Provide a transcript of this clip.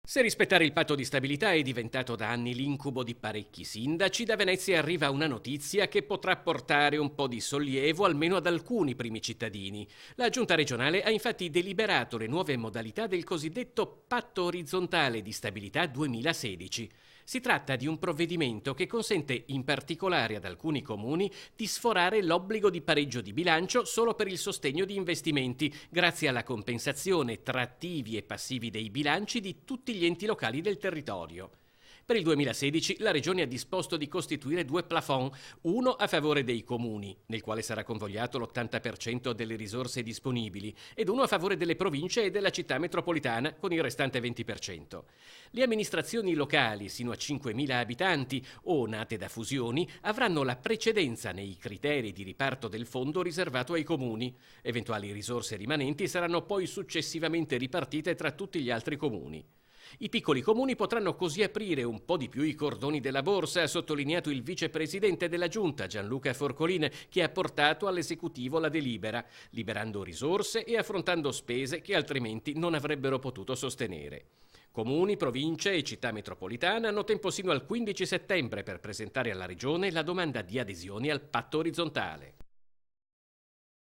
Se rispettare il patto di stabilità è diventato da anni l'incubo di parecchi sindaci, da Venezia arriva una notizia che potrà portare un po' di sollievo almeno ad alcuni primi cittadini. La Giunta regionale ha infatti deliberato le nuove modalità del cosiddetto Patto orizzontale di stabilità 2016. Si tratta di un provvedimento che consente in particolare ad alcuni comuni di sforare l'obbligo di pareggio di bilancio solo per il sostegno di investimenti, grazie alla compensazione tra attivi e passivi dei bilanci di tutti gli enti locali del territorio. Per il 2016 la Regione ha disposto di costituire due plafond, uno a favore dei comuni, nel quale sarà convogliato l'80% delle risorse disponibili, ed uno a favore delle province e della città metropolitana, con il restante 20%. Le amministrazioni locali sino a 5.000 abitanti o nate da fusioni avranno la precedenza nei criteri di riparto del fondo riservato ai comuni. Eventuali risorse rimanenti saranno poi successivamente ripartite tra tutti gli altri comuni. I piccoli comuni potranno così aprire un po' di più i cordoni della borsa, ha sottolineato il vicepresidente della Giunta, Gianluca Forcolin, che ha portato all'esecutivo la delibera, liberando risorse e affrontando spese che altrimenti non avrebbero potuto sostenere. Comuni, province e città metropolitana hanno tempo sino al 15 settembre per presentare alla Regione la domanda di adesione al patto orizzontale.